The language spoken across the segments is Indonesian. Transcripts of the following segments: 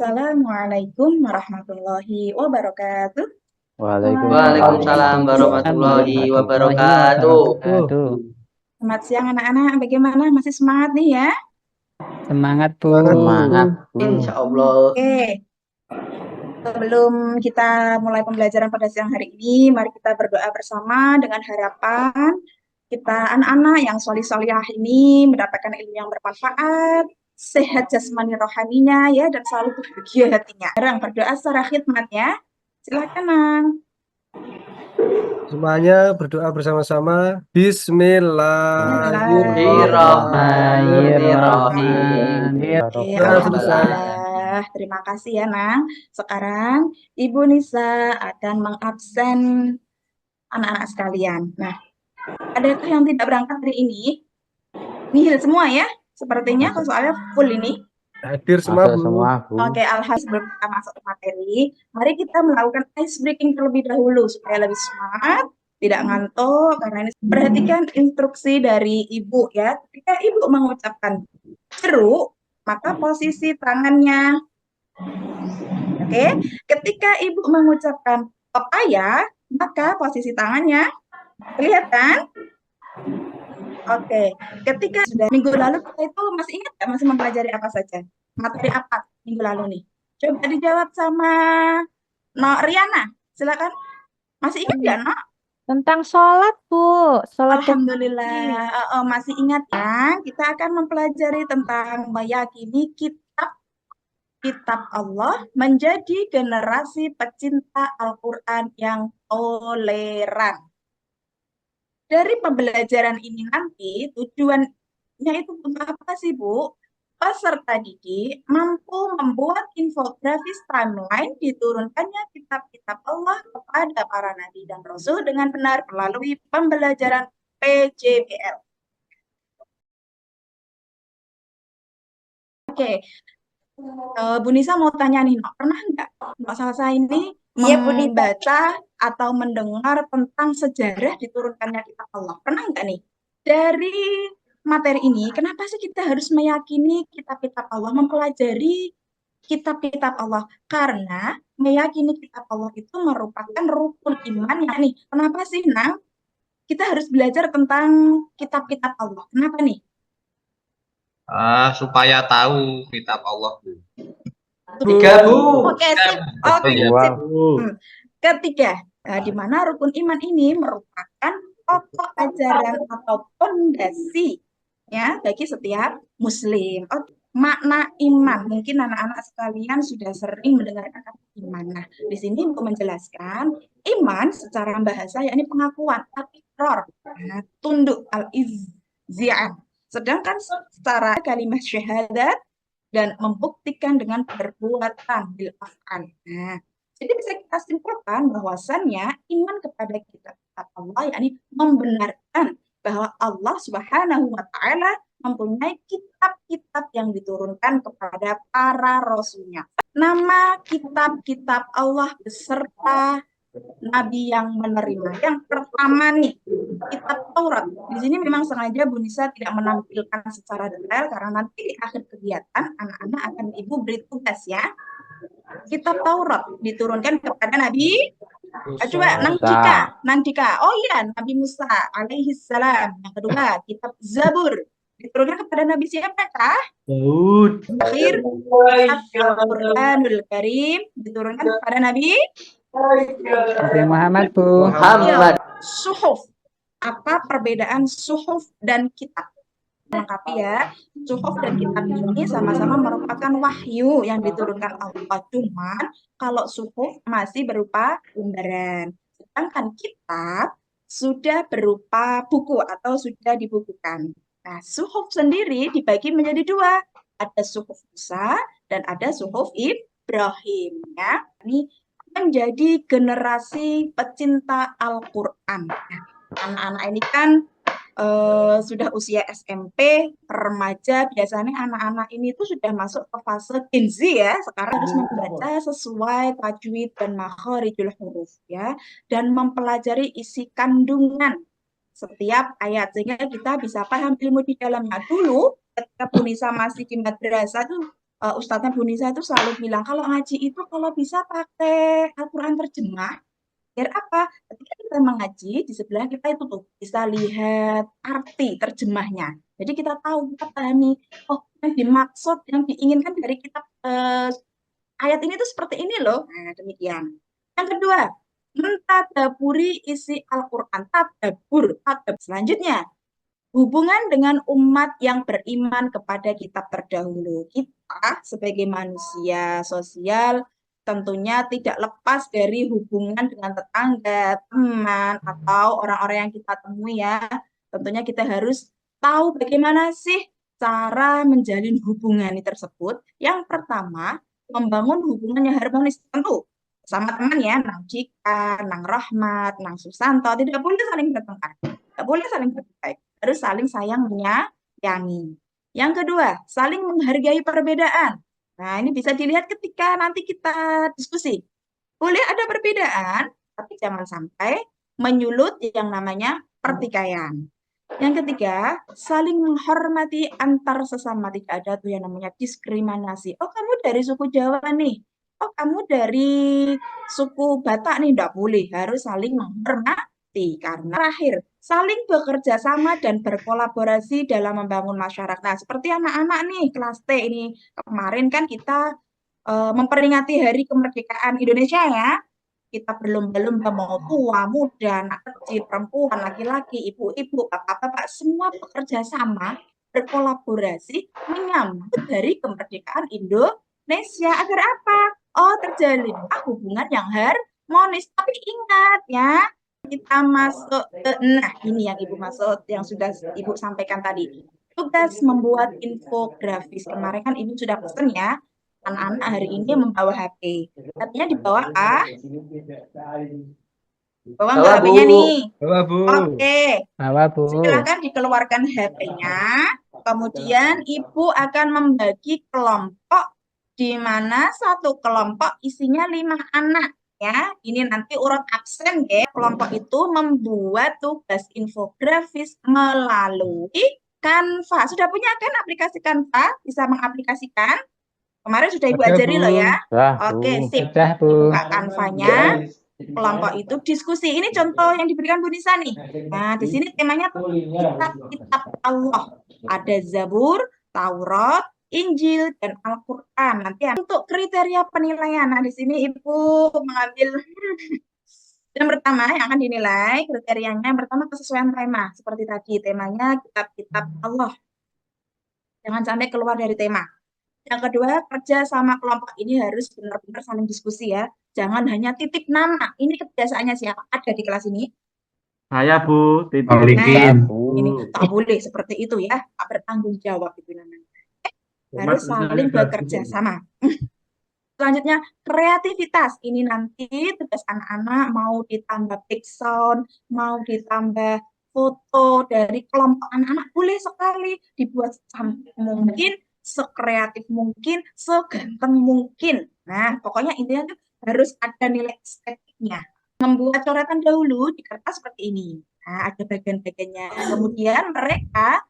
Assalamualaikum warahmatullahi wabarakatuh. Waalaikumsalam warahmatullahi warahmatullahi wabarakatuh. wabarakatuh. Selamat siang anak-anak, bagaimana? Masih semangat nih ya? Semangat, Bu. Semangat, insya Allah. Oke, sebelum kita mulai pembelajaran pada siang hari ini, mari kita berdoa bersama dengan harapan kita anak-anak yang solih-solihah ini mendapatkan ilmu yang bermanfaat, sehat jasmani rohaninya ya, dan selalu bahagia hatinya. Sekarang berdoa secara khidmat ya. Silakan, Nang. Semuanya berdoa bersama-sama. Bismillahirrahmanirrahim. Oke, Sudah selesai. alhamdulillah. Terima kasih ya, Nang. Sekarang Ibu Nisa akan mengabsen anak-anak sekalian. Nah, adakah yang tidak berangkat hari ini? Nihil semua ya? Sepertinya soalnya full ini. Hadir semua, Bu. Oke, alhamdulillah. Sebelum kita masuk ke materi, mari kita melakukan ice breaking terlebih dahulu supaya lebih semangat, tidak ngantuk. Karena ini perhatikan instruksi dari Ibu ya. Ketika Ibu mengucapkan jeruk, maka posisi tangannya. Oke, ketika Ibu mengucapkan pepaya, maka posisi tangannya kelihatan. Oke, ketika sudah minggu lalu kita itu masih ingat nggak masih mempelajari apa saja? Materi apa minggu lalu nih? Coba dijawab sama Riana, silakan. Masih ingat nggak, Nok? Tentang sholat, Bu. Sholat Alhamdulillah, masih ingat ya. Kita akan mempelajari tentang meyakini kitab Allah menjadi generasi pecinta Al-Quran yang toleran. Dari pembelajaran ini nanti tujuannya itu untuk apa sih, Bu? Peserta didik mampu membuat infografis timeline diturunkannya kitab-kitab Allah kepada para nabi dan rasul dengan benar melalui pembelajaran PJBL. Oke, Bu Nisa mau tanya nih, pernah nggak Mbak Salsa ini membaca atau mendengar tentang sejarah diturunkannya kitab Allah? Pernah nggak nih? Dari materi ini, kenapa sih kita harus meyakini kitab-kitab Allah, mempelajari kitab-kitab Allah? Karena meyakini kitab Allah itu merupakan rukun iman yang nih. Kenapa sih, Nang? Kita harus belajar tentang kitab-kitab Allah. Kenapa nih? Supaya tahu kitab Allah. Tiga, Bu. Oke, sip. Oke, sip. Ketiga, di mana rukun iman ini merupakan pokok ajaran atau fondasi ya bagi setiap muslim. Makna iman, mungkin anak-anak sekalian sudah sering mendengarkan kata iman. Nah, di sini untuk menjelaskan iman secara bahasa yakni pengakuan, al-iqrar, tunduk, al-izzi'an. Sedangkan secara kalimat syahadat dan membuktikan dengan perbuatan bil af'al. Nah, jadi bisa kita simpulkan bahwasannya iman kepada kitab Allah yakni membenarkan bahwa Allah Subhanahu wa taala mempunyai kitab-kitab yang diturunkan kepada para rasulnya. Nama kitab-kitab Allah beserta nabi yang menerima. Yang pertama nih, kitab Taurat. Di sini memang sengaja Bu Nisa tidak menampilkan secara detail karena nanti di akhir kegiatan anak-anak akan Ibu beri tugas ya. Kitab Taurat diturunkan kepada Nabi coba Nang Dika. Oh iya, Nabi Musa alaihi salam. Yang kedua, kitab Zabur diturunkan kepada Nabi siapakah? Daud. Akhir, kitab Al-Qur'anul Karim diturunkan kepada Nabi Muhammad, Bu. Muhammad. Suhuf. Apa perbedaan suhuf dan kitab? Lengkapi ya, suhuf dan kitab ini sama-sama merupakan wahyu yang diturunkan Allah. Cuman kalau suhuf masih berupa lembaran, sedangkan kitab sudah berupa buku atau sudah dibukukan. Nah, suhuf sendiri dibagi menjadi dua, ada suhuf Musa dan ada suhuf Ibrahim. Ya, ini menjadi generasi pecinta Al-Quran. Nah, anak-anak ini kan sudah usia SMP, remaja, biasanya anak-anak ini tuh sudah masuk ke fase Gen Z ya. Sekarang harus membaca sesuai tajwid dan makharijul huruf ya, dan mempelajari isi kandungan setiap ayat sehingga kita bisa paham ilmu di dalamnya. Dulu ketika Bu Nisa masih di madrasah tuh Ustadznya Bu Nisa itu selalu bilang, kalau ngaji itu kalau bisa pakai Al-Quran terjemah, biar apa? Ketika kita mengaji, di sebelah kita itu tuh bisa lihat arti terjemahnya. Jadi kita tahu, kita pahami, oh yang dimaksud, yang diinginkan dari kitab ayat ini tuh seperti ini loh. Nah, demikian. Yang kedua, mentadaburi isi Al-Quran. Tadabur. Selanjutnya, hubungan dengan umat yang beriman kepada kitab terdahulu. Kita sebagai manusia sosial tentunya tidak lepas dari hubungan dengan tetangga, teman, atau orang-orang yang kita temui ya. Tentunya kita harus tahu bagaimana sih cara menjalin hubungan ini tersebut. Yang pertama, membangun hubungan yang harmonis. Tentu sama teman ya, Nang Cika, Nang Rahmat, Nang Susanto, tidak boleh saling bertengkar, tidak boleh saling berbaik, harus saling sayang menyayangi. Yang kedua, saling menghargai perbedaan. Nah, ini bisa dilihat ketika nanti kita diskusi. Boleh ada perbedaan, tapi jangan sampai menyulut yang namanya pertikaian. Yang ketiga, saling menghormati antar sesama. Tidak ada tuh yang namanya diskriminasi. Oh, kamu dari suku Jawa nih. Oh, kamu dari suku Batak nih. Tidak boleh. Harus saling menghormati. Karena terakhir, saling bekerja sama dan berkolaborasi dalam membangun masyarakat. Nah, seperti anak-anak nih, kelas T ini. Kemarin kan kita memperingati Hari Kemerdekaan Indonesia ya. Kita belum mau tua, muda, anak kecil, perempuan, laki-laki, ibu-ibu, bapak-bapak, semua bekerja sama, berkolaborasi menyambut Hari Kemerdekaan Indonesia. Agar apa? Oh, terjalinlah hubungan yang harmonis. Tapi ingat ya, kita masuk ke, nah ini yang Ibu maksud, yang sudah Ibu sampaikan tadi. Tugas membuat infografis. Kemarin kan Ibu sudah pesen ya, anak-anak hari ini membawa HP. Artinya dibawa kah? Bawa nggak Bawa, HP-nya Bu. nih? Bawa, Bu. Oke, Bawa, Bu. silakan dikeluarkan HP-nya. Kemudian Ibu akan membagi kelompok di mana satu kelompok isinya 5 anak. Ya, ini nanti urut absen ya. Kelompok itu membuat tugas infografis melalui Canva. Sudah punya kan aplikasi Canva? Bisa mengaplikasikan? Kemarin sudah Ibu Ada, ajari Bu. loh ya. Sudah, Oke, Bu. sip. Sudah, Bu. Buka Canva-nya. Kelompok itu diskusi. Ini contoh yang diberikan Bu Nisa nih. Nah, di sini temanya tuh kitab-kitab Allah. Ada Zabur, Taurat, Injil, dan Al-Quran. Nanti untuk kriteria penilaian. Nah, di sini Ibu mengambil yang pertama yang akan dinilai kriterianya. Yang pertama kesesuaian tema. Seperti tadi, temanya kitab-kitab Allah. Jangan sampai keluar dari tema. Yang kedua, kerja sama kelompok ini harus benar-benar saling diskusi ya. Jangan hanya titip nama. Ini kebiasaannya siapa? Ada di kelas ini? Saya, Bu. Nah, Balikin. ini tak boleh seperti itu ya. Tak bertanggung jawab itu namanya. Harus saling bekerja sama. Selanjutnya, kreativitas. Ini nanti tugas anak-anak mau ditambah background, mau ditambah foto dari kelompok anak-anak. Boleh sekali dibuat secantik mungkin, sekreatif mungkin, seganteng mungkin. Nah, pokoknya intinya tuh harus ada nilai estetiknya. Membuat coretan dahulu di kertas seperti ini. Nah, ada bagian-bagiannya. Kemudian mereka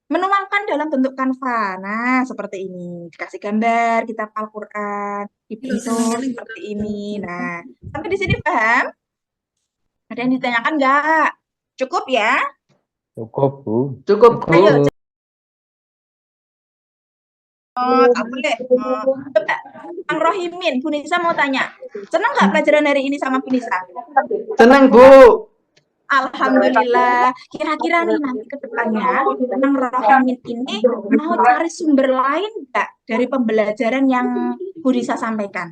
menuangkan dalam bentuk Canva. Nah, seperti ini. Dikasih gambar, kitab Al-Quran, dibentuk seperti ini. Nah, sampai di sini paham? Ada yang ditanyakan nggak? Cukup ya? Cukup, Bu. Cukup, Bu. Ayo, tak boleh. Coba, Kang Rohimin, Bu Nisa mau tanya. Senang nggak pelajaran hari ini sama Bu Nisa? Senang, Bu. Alhamdulillah. Kira-kira nih nanti ke depannya, Kang Rohimin ini mau cari sumber lain nggak dari pembelajaran yang Bu Nisa sampaikan?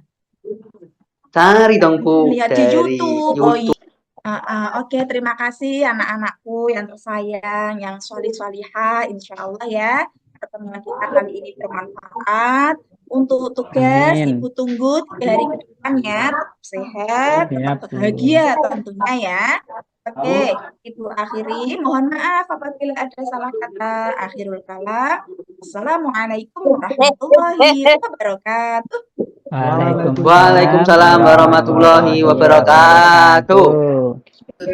Cari dong, Bu. Lihat di Dari YouTube. Oh YouTube. iya. Oke, terima kasih anak-anakku yang tersayang, yang solih-solihah, insya Allah ya. Pertemuan kita kali ini bermanfaat. Untuk tugas, Amin. Ibu tunggu 3 hari ke depannya. Tetap sehat, tetap Siap, Bu. bahagia tentunya ya. Oke, Ibu akhiri. Mohon maaf apabila ada salah kata. Akhirul kalam. Assalamualaikum warahmatullahi wabarakatuh. Waalaikumsalam warahmatullahi wabarakatuh. wabarakatuh.